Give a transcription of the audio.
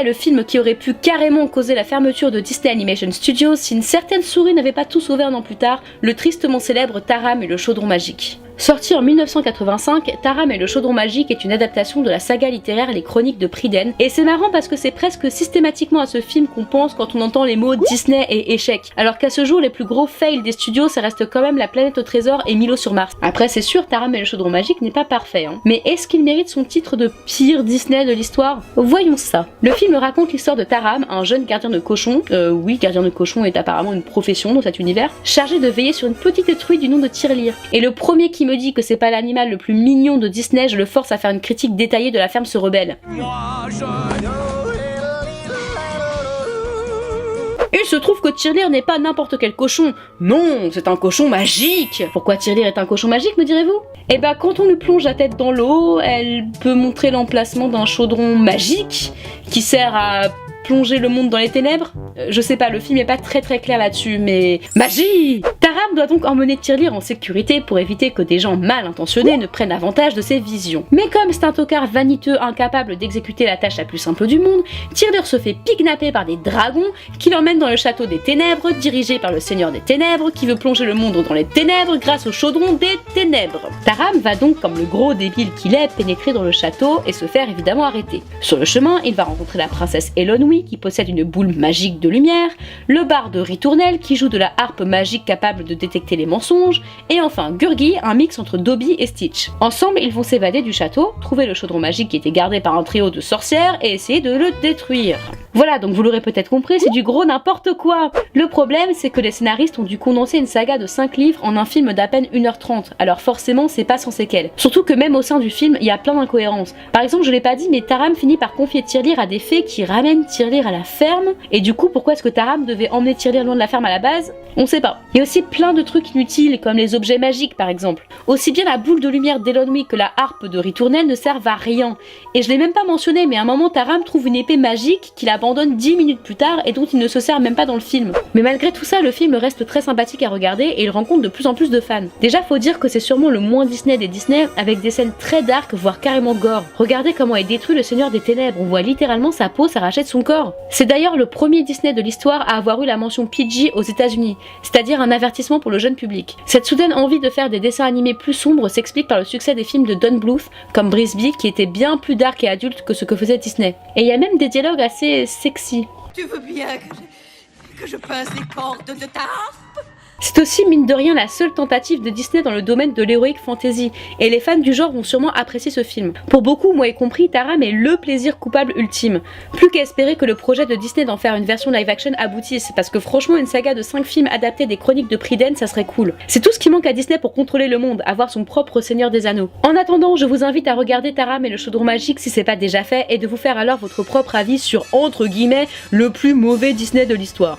est le film qui aurait pu carrément causer la fermeture de Disney Animation Studios si une certaine souris n'avait pas tout sauvé un an plus tard, le tristement célèbre Taram et le chaudron magique. Sorti en 1985, Taram et le chaudron magique est une adaptation de la saga littéraire Les Chroniques de Prydain, et c'est marrant parce que c'est presque systématiquement à ce film qu'on pense quand on entend les mots Disney et échec, alors qu'à ce jour les plus gros fails des studios ça reste quand même La Planète au Trésor et Milo sur Mars. Après c'est sûr, Taram et le chaudron magique n'est pas parfait, mais est-ce qu'il mérite son titre de pire Disney de l'histoire? Voyons ça. Le film raconte l'histoire de Taram, un jeune gardien de cochon, oui, gardien de cochon est apparemment une profession dans cet univers, chargé de veiller sur une petite truie du nom de Tirelire. Et le premier qui me dit que c'est pas l'animal le plus mignon de Disney, je le force à faire une critique détaillée de La Ferme se rebelle. Il se trouve que Tirelire n'est pas n'importe quel cochon. Non, c'est un cochon magique. Pourquoi Tirelire est un cochon magique, me direz-vous? Eh ben, quand on lui plonge la tête dans l'eau, elle peut montrer l'emplacement d'un chaudron magique qui sert à plonger le monde dans les ténèbres. Je sais pas, le film est pas très clair là-dessus, mais... Magie! Taram doit donc emmener Tirelire en sécurité pour éviter que des gens mal intentionnés ne prennent avantage de ses visions. Mais comme c'est un tocard vaniteux incapable d'exécuter la tâche la plus simple du monde, Tirelire se fait kidnapper par des dragons qui l'emmènent dans le château des ténèbres, dirigé par le seigneur des ténèbres qui veut plonger le monde dans les ténèbres grâce au chaudron des ténèbres. Taram va donc, comme le gros débile qu'il est, pénétrer dans le château et se faire évidemment arrêter. Sur le chemin, il va rencontrer la princesse Eilonwy qui possède une boule magique de lumière, le barde Ritournelle qui joue de la harpe magique capable de détecter les mensonges, et enfin Gurgi, un mix entre Dobby et Stitch. Ensemble, ils vont s'évader du château, trouver le chaudron magique qui était gardé par un trio de sorcières et essayer de le détruire. Voilà, donc vous l'aurez peut-être compris, c'est du gros n'importe quoi. Le problème, c'est que les scénaristes ont dû condenser une saga de 5 livres en un film d'à peine 1h30, alors forcément c'est pas sans séquelles. Surtout que même au sein du film, il y a plein d'incohérences. Par exemple, je l'ai pas dit, mais Taram finit par confier Tirelire à des fées qui ramènent Tirelire à la ferme, et du coup pourquoi est-ce que Taram devait emmener Tirelire loin de la ferme à la base? On sait pas. Il y a aussi plein de trucs inutiles, comme les objets magiques par exemple. Aussi bien la boule de lumière d'Eilonwy que la harpe de Ritournelle ne servent à rien. Et je l'ai même pas mentionné, mais à un moment Taram trouve une épée magique qu'il abandonne 10 minutes plus tard et dont il ne se sert même pas dans le film. Mais malgré tout ça, le film reste très sympathique à regarder et il rencontre de plus en plus de fans. Déjà faut dire que c'est sûrement le moins Disney des Disney, avec des scènes très dark, voire carrément gore. Regardez comment est détruit le Seigneur des Ténèbres, on voit littéralement sa peau s'arracher de son corps. C'est d'ailleurs le premier Disney de l'histoire à avoir eu la mention PG aux États-Unis, c'est-à-dire un avertissement pour le jeune public. Cette soudaine envie de faire des dessins animés plus sombres s'explique par le succès des films de Don Bluth, comme Brisby, qui était bien plus dark et adulte que ce que faisait Disney. Et il y a même des dialogues assez sexy. Tu veux bien que je pince les cordes de ta harpe? C'est aussi mine de rien la seule tentative de Disney dans le domaine de l'heroic fantasy, et les fans du genre vont sûrement apprécier ce film. Pour beaucoup, moi y compris, Taram est le plaisir coupable ultime. Plus qu'à espérer que le projet de Disney d'en faire une version live action aboutisse, parce que franchement une saga de 5 films adaptés des Chroniques de Prydain, ça serait cool. C'est tout ce qui manque à Disney pour contrôler le monde, avoir son propre Seigneur des Anneaux. En attendant, je vous invite à regarder Taram et le chaudron magique si c'est pas déjà fait, et de vous faire alors votre propre avis sur, entre guillemets, le plus mauvais Disney de l'histoire.